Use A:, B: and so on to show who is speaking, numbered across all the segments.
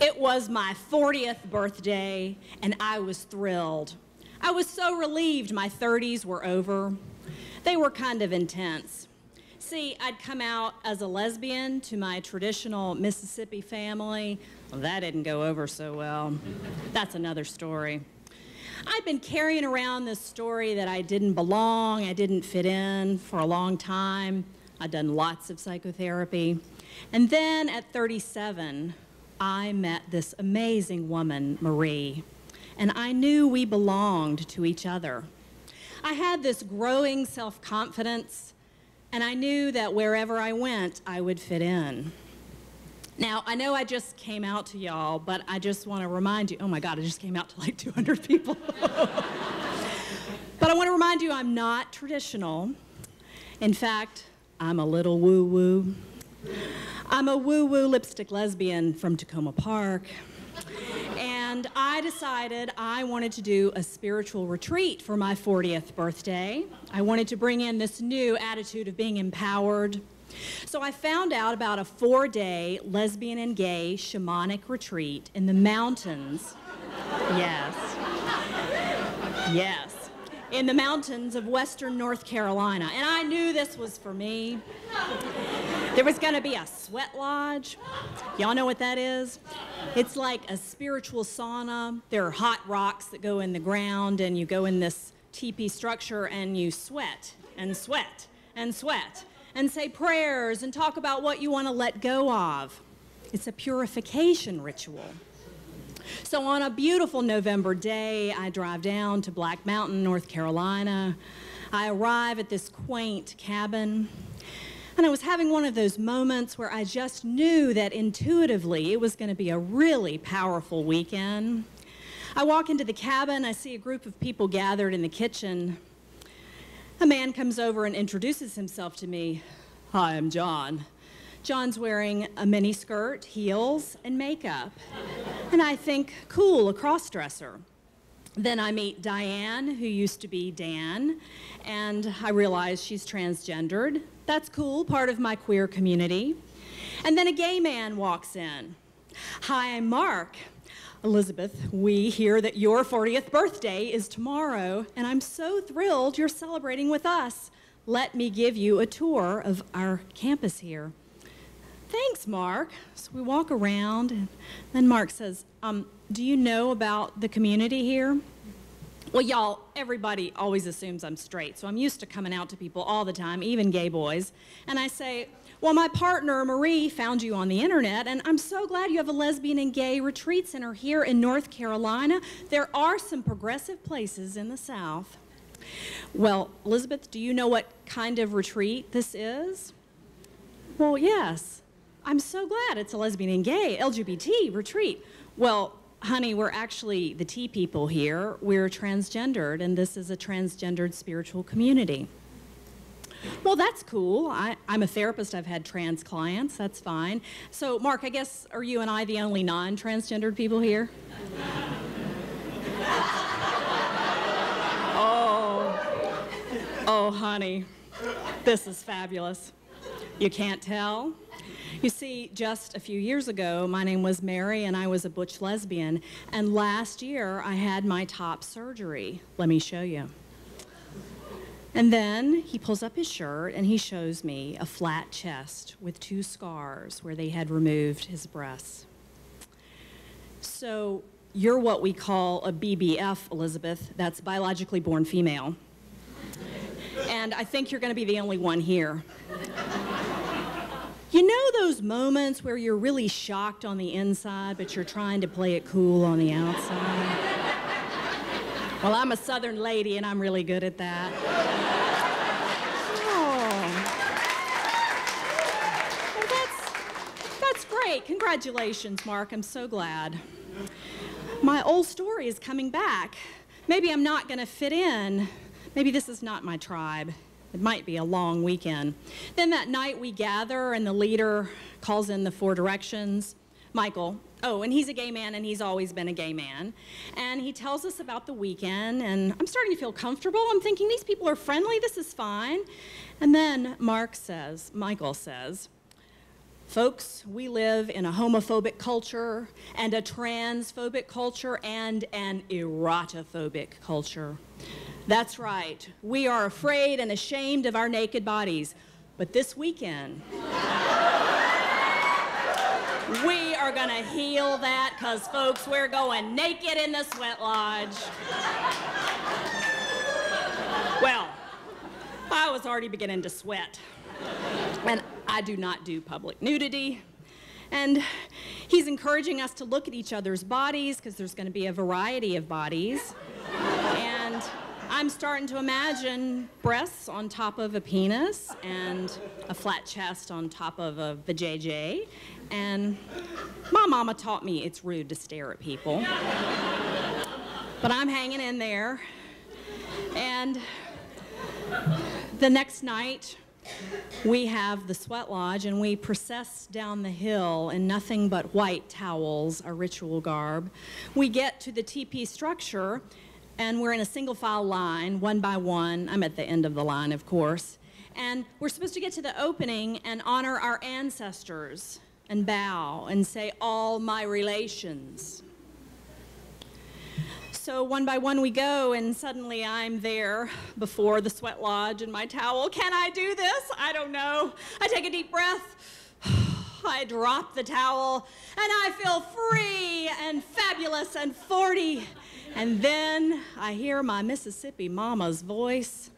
A: It was my 40th birthday, and I was thrilled. I was so relieved my 30s were over. They were kind of intense. See, I'd come out as a lesbian to my traditional Mississippi family. Well, that didn't go over so well. That's another story. I'd been carrying around this story that I didn't belong, I didn't fit in for a long time. I'd done lots of psychotherapy. And then at 37, I met this amazing woman, Marie, and I knew we belonged to each other. I had this growing self-confidence, and I knew that wherever I went, I would fit in. Now, I know I just came out to y'all, but I just want to remind you, oh my God, I just came out to like 200 people. But I want to remind you I'm not traditional. In fact, I'm a little woo-woo. I'm a woo-woo lipstick lesbian from Tacoma Park. And I decided I wanted to do a spiritual retreat for my 40th birthday. I wanted to bring in this new attitude of being empowered. So I found out about a 4-day lesbian and gay shamanic retreat in the mountains. Yes. Yes. In the mountains of western North Carolina. And I knew this was for me. There was going to be a sweat lodge. Y'all know what that is? It's like a spiritual sauna. There are hot rocks that go in the ground, and you go in this teepee structure, and you sweat and sweat and sweat and say prayers and talk about what you want to let go of. It's a purification ritual. So on a beautiful November day, I drive down to Black Mountain, North Carolina. I arrive at this quaint cabin, and I was having one of those moments where I just knew that intuitively it was going to be a really powerful weekend. I walk into the cabin, I see a group of people gathered in the kitchen. A man comes over and introduces himself to me. Hi, I'm John. John's wearing a mini skirt, heels, and makeup. And I think, cool, a cross-dresser. Then I meet Diane, who used to be Dan, and I realize she's transgendered. That's cool, part of my queer community. And then a gay man walks in. Hi, I'm Mark. Elizabeth, we hear that your 40th birthday is tomorrow, and I'm so thrilled you're celebrating with us. Let me give you a tour of our campus here. Thanks, Mark. So we walk around, and then Mark says, do you know about the community here? Well, y'all, everybody always assumes I'm straight, so I'm used to coming out to people all the time, even gay boys. And I say, well, my partner, Marie, found you on the internet, and I'm so glad you have a lesbian and gay retreat center here in North Carolina. There are some progressive places in the South. Well, Elizabeth, do you know what kind of retreat this is? Well, yes. I'm so glad it's a lesbian and gay LGBT retreat. Well, honey, we're actually the T people here. We're transgendered, and this is a transgendered spiritual community. Well, that's cool. I'm a therapist. I've had trans clients. That's fine. So, Mark, I guess, are you and I the only non-transgendered people here? Oh, honey, this is fabulous. You can't tell? You see, just a few years ago, my name was Mary, and I was a butch lesbian. And last year, I had my top surgery. Let me show you. And then he pulls up his shirt, and he shows me a flat chest with 2 scars where they had removed his breasts. So you're what we call a BBF, Elizabeth. That's biologically born female. And I think you're going to be the only one here. You know those moments where you're really shocked on the inside, but you're trying to play it cool on the outside? Well, I'm a Southern lady, and I'm really good at that. Oh. Well, that's great. Congratulations, Mark. I'm so glad. My old story is coming back. Maybe I'm not going to fit in. Maybe this is not my tribe. It might be a long weekend. Then that night we gather, and the leader calls in the 4 directions. Michael, oh, and he's a gay man, and he's always been a gay man. And he tells us about the weekend, and I'm starting to feel comfortable. I'm thinking, these people are friendly, this is fine. And then Michael says, Folks, we live in a homophobic culture and a transphobic culture and an erotophobic culture. That's right, we are afraid and ashamed of our naked bodies. But this weekend, we are gonna heal that, because folks, we're going naked in the sweat lodge. Well, I was already beginning to sweat. And I do not do public nudity. And he's encouraging us to look at each other's bodies, because there's going to be a variety of bodies. And I'm starting to imagine breasts on top of a penis and a flat chest on top of a vajayjay. And my mama taught me it's rude to stare at people. But I'm hanging in there. And the next night, we have the sweat lodge, and we process down the hill in nothing but white towels, our ritual garb. We get to the teepee structure, and we're in a single file line, one by one. I'm at the end of the line, of course. And we're supposed to get to the opening and honor our ancestors and bow and say, "All my relations." So one by one we go, and suddenly I'm there before the sweat lodge in my towel. Can I do this? I don't know. I take a deep breath. I drop the towel, and I feel free and fabulous and 40. And then I hear my Mississippi mama's voice.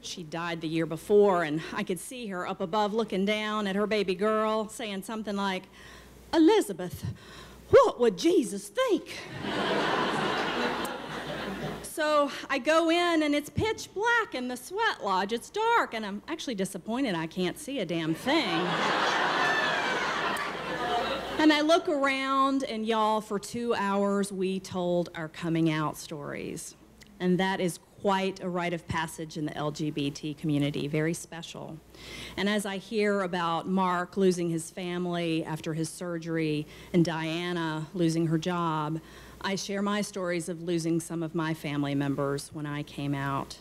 A: She died the year before, and I could see her up above looking down at her baby girl, saying something like, "Elizabeth, what would Jesus think?" So I go in, and it's pitch black in the sweat lodge. It's dark, and I'm actually disappointed I can't see a damn thing. And I look around, and y'all, for 2 hours, we told our coming out stories. And that is quite a rite of passage in the LGBT community, very special. And as I hear about Mark losing his family after his surgery and Diana losing her job, I share my stories of losing some of my family members when I came out.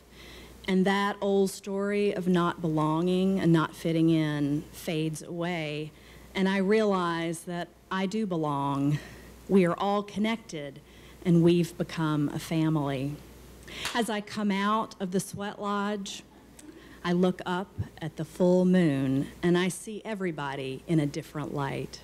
A: And that old story of not belonging and not fitting in fades away. And I realize that I do belong. We are all connected, and we've become a family. As I come out of the sweat lodge, I look up at the full moon, and I see everybody in a different light.